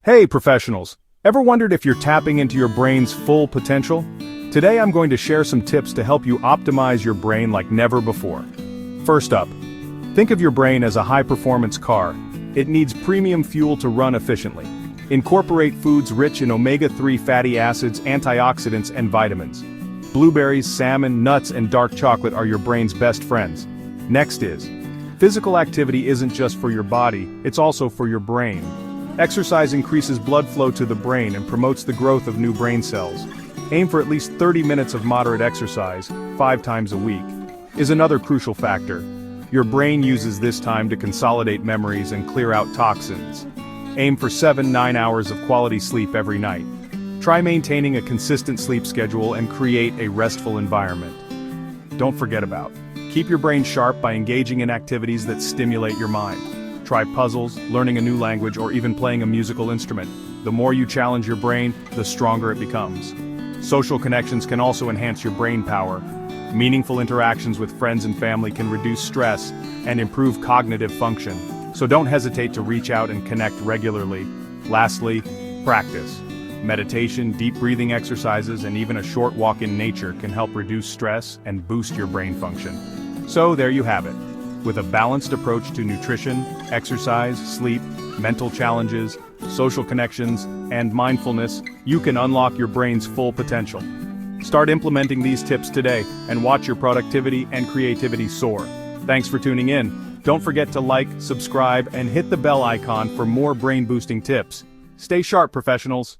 Hey professionals, ever wondered if you're tapping into your brain's full potential? Today I'm going to share some tips to help you optimize your brain like never before. First up, think of your brain as a high-performance car. It needs premium fuel to run efficiently. Incorporate foods rich in omega-3 fatty acids, antioxidants, and vitamins. Blueberries, salmon, nuts, and dark chocolate are your brain's best friends. Next is, physical activity isn't just for your body, it's also for your brain. Exercise increases blood flow to the brain and promotes the growth of new brain cells. Aim for at least 30 minutes of moderate exercise, 5 times a week, is another crucial factor. Your brain uses this time to consolidate memories and clear out toxins. Aim for 7-9 hours of quality sleep every night. Try maintaining a consistent sleep schedule and create a restful environment. Don't forget about, keep your brain sharp by engaging in activities that stimulate your mind. Try puzzles, learning a new language, or even playing a musical instrument. The more you challenge your brain, the stronger it becomes. Social connections can also enhance your brain power. Meaningful interactions with friends and family can reduce stress and improve cognitive function. So don't hesitate to reach out and connect regularly. Lastly, practice. Meditation, deep breathing exercises, and even a short walk in nature can help reduce stress and boost your brain function. So there you have it. With a balanced approach to nutrition, exercise, sleep, mental challenges, social connections, and mindfulness, you can unlock your brain's full potential. Start implementing these tips today and watch your productivity and creativity soar. Thanks for tuning in. Don't forget to like, subscribe, and hit the bell icon for more brain-boosting tips. Stay sharp, professionals.